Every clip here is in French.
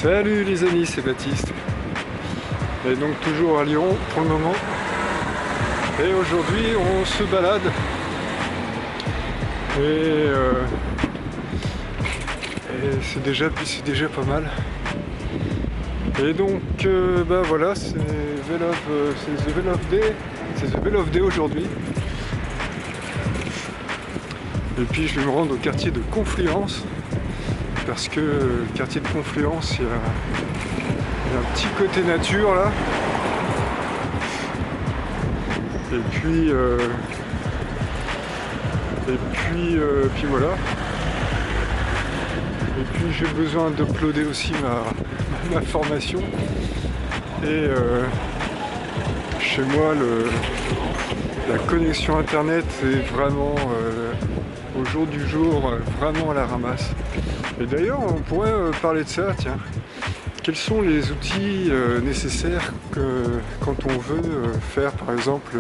Salut les amis, c'est Baptiste. Et donc toujours à Lyon pour le moment. Et aujourd'hui on se balade. Et c'est déjà pas mal. Et donc bah voilà, c'est The Veil of Day aujourd'hui. Et puis je vais me rendre au quartier de Confluence. Parce que le quartier de Confluence, il y a un petit côté nature là. Et puis voilà. Et puis j'ai besoin d'uploader aussi ma formation. Et chez moi, la connexion internet est vraiment au jour du jour, vraiment à la ramasse. Et d'ailleurs, on pourrait parler de ça, tiens. Quels sont les outils nécessaires quand on veut faire, par exemple,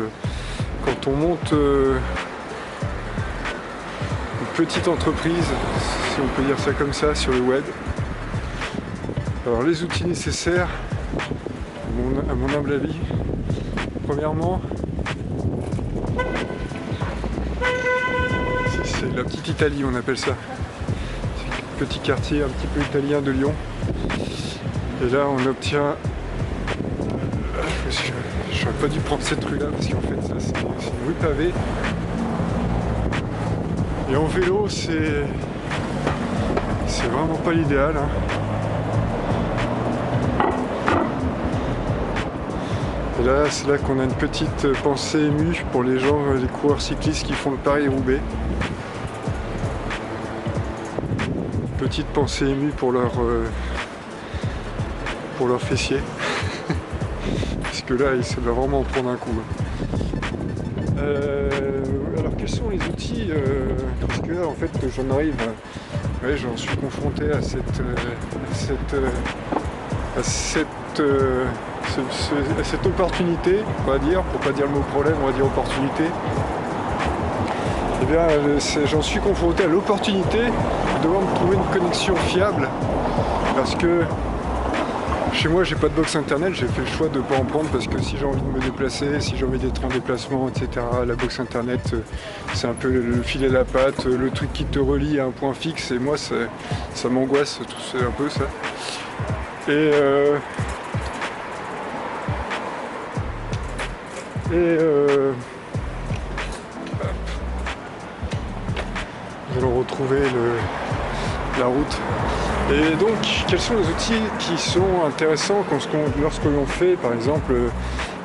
quand on monte une petite entreprise, si on peut dire ça comme ça, sur le web. Alors les outils nécessaires, à mon humble avis, premièrement, c'est la petite Italie, on appelle ça. Petit quartier un petit peu italien de Lyon. Et là on obtient... J'aurais pas dû prendre cette rue là parce qu'en fait ça c'est une rue pavée. Et en vélo c'est vraiment pas l'idéal. Hein. Et là c'est là qu'on a une petite pensée émue pour les gens, les coureurs cyclistes qui font le Paris-Roubaix. Petite pensée émue pour leurs fessiers. Parce que là, ça va vraiment en prendre un coup. Alors, quels sont les outils parce que là, en fait, j'en arrive... ouais, j'en suis confronté à cette opportunité, on va dire, pour pas dire le mot problème, on va dire opportunité. Eh bien, j'en suis confronté à l'opportunité de devoir me trouver une connexion fiable parce que chez moi j'ai pas de box internet, j'ai fait le choix de ne pas en prendre parce que si j'ai envie de me déplacer, si j'ai envie d'être en déplacement, etc., la box internet c'est un peu le filet à la patte, le truc qui te relie à un point fixe et moi ça m'angoisse, c'est un peu ça. Nous allons retrouver la route. Et donc, quels sont les outils qui sont intéressants lorsque l'on fait, par exemple,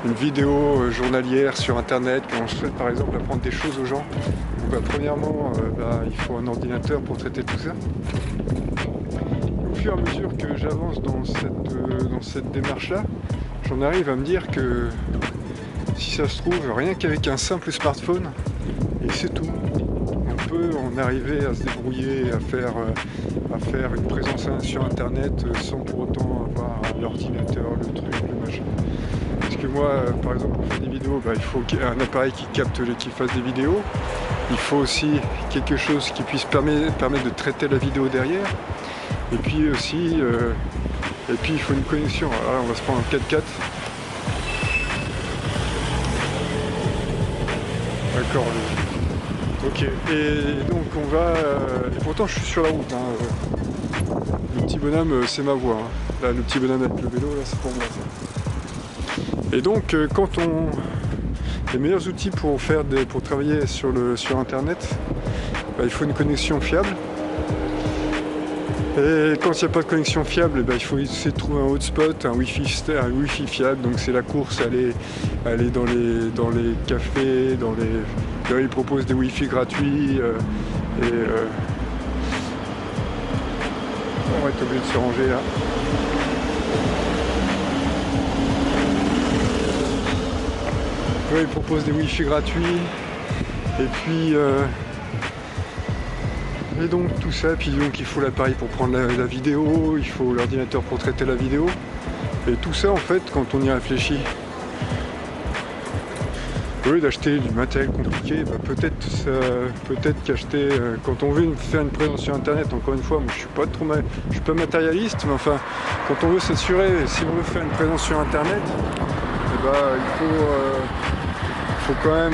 une vidéo journalière sur Internet, quand on souhaite, par exemple, apprendre des choses aux gens. Donc, premièrement, il faut un ordinateur pour traiter tout ça. Au fur et à mesure que j'avance dans cette démarche-là, j'en arrive à me dire que, si ça se trouve, rien qu'avec un simple smartphone, et c'est tout. On peut en arriver à se débrouiller, à faire une présence sur internet sans pour autant avoir l'ordinateur, le truc, le machin. Parce que moi, par exemple, pour faire des vidéos, il faut un appareil qui fasse des vidéos. Il faut aussi quelque chose qui puisse permettre de traiter la vidéo derrière. Et puis aussi, il faut une connexion. Alors là, on va se prendre un 4x4. D'accord. Ok, et donc on va... et pourtant je suis sur la route. Hein. Le petit bonhomme, c'est ma voix. Hein. Là, le petit bonhomme avec le vélo, là, c'est pour moi. Ça. Et donc, les meilleurs outils pour travailler sur Internet, il faut une connexion fiable. Et quand il n'y a pas de connexion fiable, il faut essayer de trouver un hotspot, un wifi fiable. Donc c'est la course, aller dans les cafés, là ils proposent des wifi gratuits. On va être obligé de se ranger là. Ils proposent des wifi gratuits. Et puis... et donc tout ça, puis donc il faut l'appareil pour prendre la vidéo, il faut l'ordinateur pour traiter la vidéo. Et tout ça en fait, quand on y réfléchit, au lieu d'acheter du matériel compliqué, bah, peut-être qu'acheter, quand on veut faire une présence sur internet, encore une fois, moi je suis pas matérialiste, mais enfin, quand on veut s'assurer, si on veut faire une présence sur internet, eh bah, il faut quand même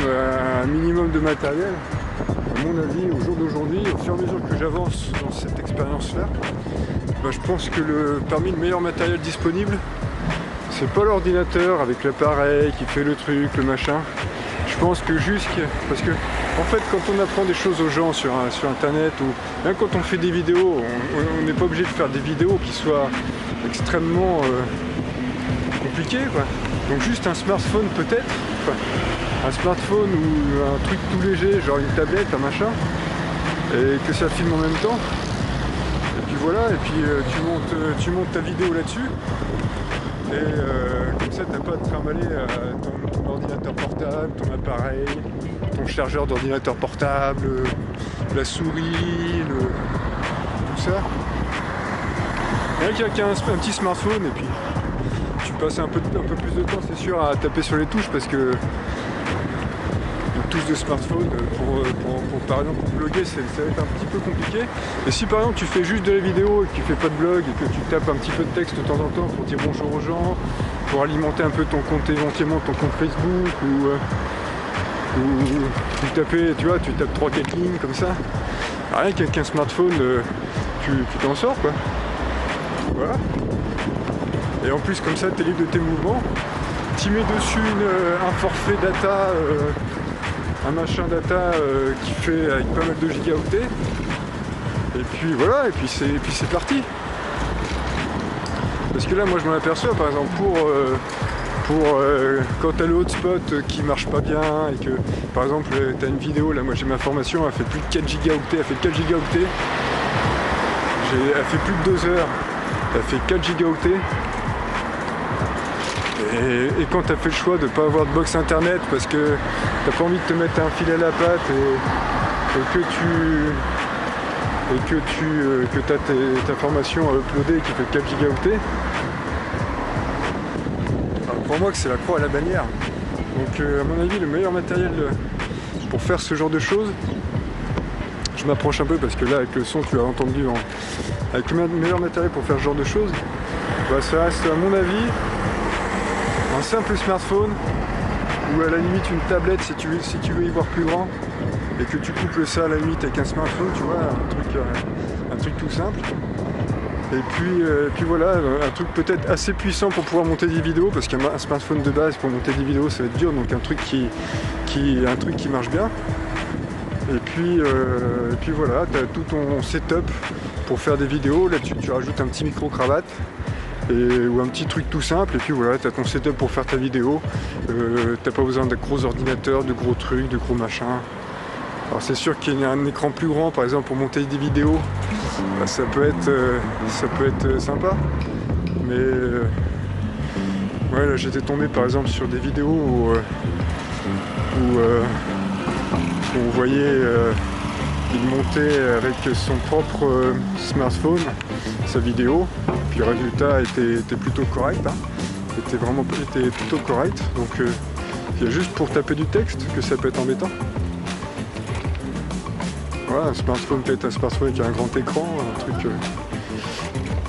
un minimum de matériel. À mon avis, au jour d'aujourd'hui, au fur et à mesure que j'avance dans cette expérience-là, bah, je pense que parmi le meilleur matériel disponible, c'est pas l'ordinateur avec l'appareil qui fait le truc, le machin. Je pense que parce que en fait, quand on apprend des choses aux gens sur internet, ou même quand on fait des vidéos, on n'est pas obligé de faire des vidéos qui soient extrêmement compliquées, quoi. Donc juste un smartphone peut-être, enfin, un smartphone ou un truc tout léger, genre une tablette, un machin, et que ça filme en même temps. Et puis voilà, et puis tu montes ta vidéo là-dessus. Et comme ça, t'as pas à te trimballer ton ordinateur portable, ton appareil, ton chargeur d'ordinateur portable, la souris, tout ça. Il y en a qui a un petit smartphone et puis tu passes un peu plus de temps, c'est sûr, à taper sur les touches parce que touches de smartphone pour par exemple pour bloguer, ça va être un petit peu compliqué. Et si par exemple tu fais juste de la vidéo et que tu fais pas de blog et que tu tapes un petit peu de texte de temps en temps pour dire bonjour aux gens, pour alimenter un peu ton compte, éventuellement ton compte Facebook ou tu tapes 3-4 lignes comme ça, rien qu'avec un smartphone tu t'en sors quoi. Voilà. Et en plus comme ça tu es libre de tes mouvements, tu mets dessus un forfait data, un machin data qui fait avec pas mal de gigaoctets, et puis voilà, et puis c'est parti. Parce que là moi je m'en aperçois par exemple pour quand t'as le hotspot qui marche pas bien et que par exemple t'as une vidéo, là moi j'ai ma formation, elle fait plus de 4 gigaoctets, elle fait 4 gigaoctets, elle fait plus de 2 heures, elle fait 4 gigaoctets. Et quand tu as fait le choix de ne pas avoir de box internet parce que tu n'as pas envie de te mettre un fil à la patte et que tu as ta formation uploadée qui fait 4 gigaoctets, pour moi que c'est la croix à la bannière. Donc à mon avis le meilleur matériel pour faire ce genre de choses, je m'approche un peu parce que là avec le son tu as entendu, avec le meilleur matériel pour faire ce genre de choses, bah, ça reste à mon avis un simple smartphone ou à la limite une tablette si tu veux y voir plus grand et que tu couples ça à la limite avec un smartphone, tu vois, un truc tout simple. Et puis voilà, un truc peut-être assez puissant pour pouvoir monter des vidéos, parce qu'un smartphone de base pour monter des vidéos ça va être dur, donc un truc qui marche bien. Et puis voilà, tu as tout ton setup pour faire des vidéos, là tu rajoutes un petit micro-cravate. Ou un petit truc tout simple, et puis voilà, tu as ton setup pour faire ta vidéo, t'as pas besoin de gros ordinateurs, de gros trucs, de gros machins. Alors c'est sûr qu'il y a un écran plus grand par exemple pour monter des vidéos, bah, ça peut être sympa, mais ouais, là j'étais tombé par exemple sur des vidéos où on voyait il montait avec son propre smartphone sa vidéo, puis le résultat était plutôt correct, hein. était plutôt correct, donc il y a juste pour taper du texte que ça peut être embêtant. Voilà, un smartphone, peut-être un smartphone qui a un grand écran, un truc.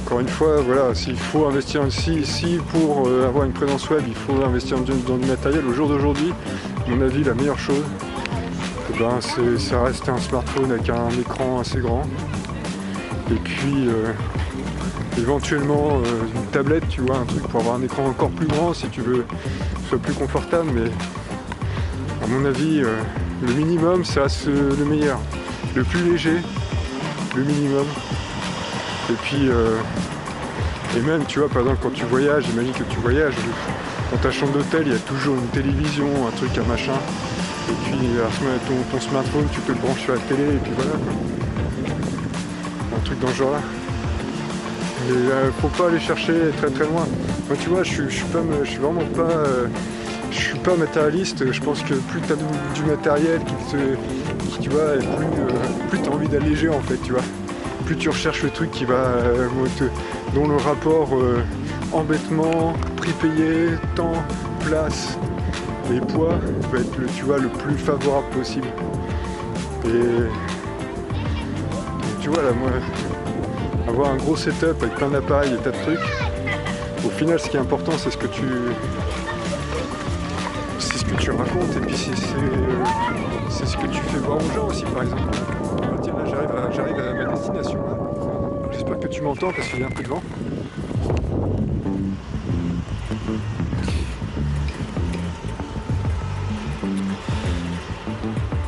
Encore une fois, voilà, s'il faut investir si pour avoir une présence web, il faut investir dans du matériel. Au jour d'aujourd'hui, à mon avis, la meilleure chose, eh ben, ça reste un smartphone avec un écran assez grand. Et puis éventuellement une tablette, tu vois, un truc pour avoir un écran encore plus grand si tu veux que ce soit plus confortable, mais à mon avis, le minimum, ça reste le meilleur. Le plus léger, le minimum. Et puis, et même, tu vois, par exemple, quand tu voyages, imagine que tu voyages, dans ta chambre d'hôtel, il y a toujours une télévision, un truc, un machin. Et puis, ton smartphone, tu peux le brancher sur la télé, et puis voilà, quoi. Un truc dans ce genre-là. Mais faut pas aller chercher très très loin. Moi, tu vois, je suis vraiment pas... je suis pas matérialiste, je pense que plus tu as du matériel qui tu vois, plus tu as envie d'alléger en fait, tu vois. Plus tu recherches le truc qui va dont le rapport embêtement, prix payé, temps, place les poids va être tu vois, le plus favorable possible. Et donc, tu vois là, moi, avoir un gros setup avec plein d'appareils et tas de trucs, au final ce qui est important c'est ce que tu racontes, et puis c'est ce que tu fais voir aux gens aussi. Par exemple, ah, tiens, là j'arrive à ma destination. J'espère que tu m'entends parce qu'il y a un peu de vent.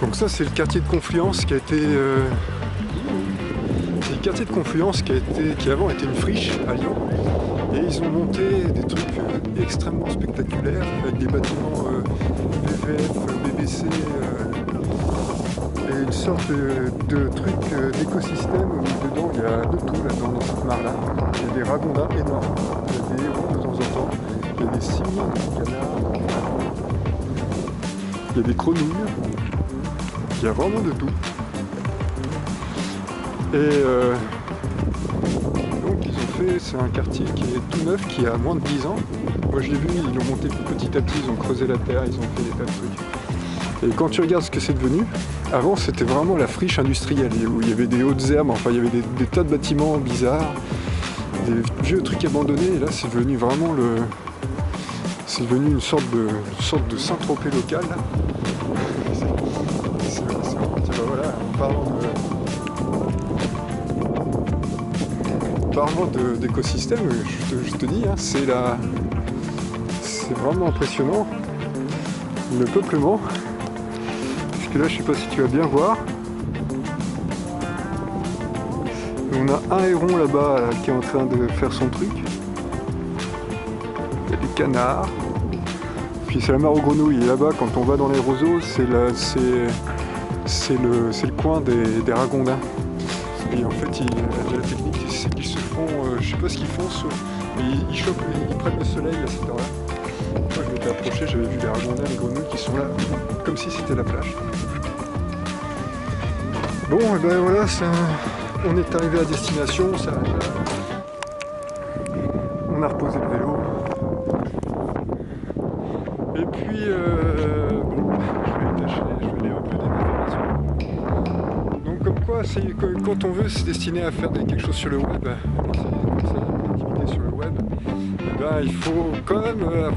Donc ça c'est le quartier de Confluence qui a été c'est le quartier de Confluence qui avant était une friche à Lyon, et ils ont monté des trucs extrêmement spectaculaires avec des bâtiments VVF, BBC et une sorte de truc d'écosystème où dedans il y a de tout là-dedans dans cette mare là. Il y a des ragondins énormes, il y a des hérons de temps en temps, il y a des cygnes, des canards, il y a des grenouilles. Il y a vraiment de tout. Et donc ils ont fait, c'est un quartier qui est tout neuf, qui a moins de 10 ans. Moi je l'ai vu, ils l'ont monté petit à petit, ils ont creusé la terre, ils ont fait des tas de trucs. Et quand tu regardes ce que c'est devenu, avant c'était vraiment la friche industrielle, où il y avait des hautes herbes, enfin il y avait des tas de bâtiments bizarres, des vieux trucs abandonnés, et là c'est devenu vraiment c'est devenu une sorte de Saint-Tropez local. Là. Voilà, en parlant d'écosystème, je te dis, hein, c'est vraiment impressionnant le peuplement. Parce que là, je sais pas si tu vas bien voir. On a un héron là-bas qui est en train de faire son truc. Il y a des canards. Puis c'est la mare aux grenouilles. Et là-bas, quand on va dans les roseaux, c'est le coin des ragondins. Et en fait, la technique, c'est qu'ils se font, je sais pas ce qu'ils font, mais ils prennent le soleil à cette heure-là. Moi, je m'étais approché, j'avais vu les ragondins, les grenouilles qui sont là, comme si c'était la plage. Bon, et ben voilà, on est arrivé à destination, on a reposé le vélo. Et puis, bon, je vais aller un peu des informations. Donc comme quoi, quand on veut se destiner à faire quelque chose sur le web, une activité sur le web, eh ben, il faut quand même il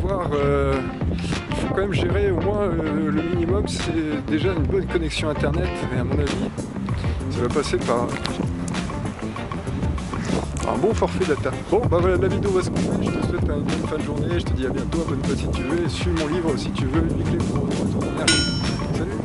faut quand même gérer au moins le minimum, c'est déjà une bonne connexion internet, et à mon avis, ça va passer par un bon forfait data. Bon, bah voilà, la vidéo va se couper, je te souhaite une bonne fin de journée, je te dis à bientôt, abonne-toi si tu veux, et suis mon livre si tu veux, les clés pour retourner. Salut!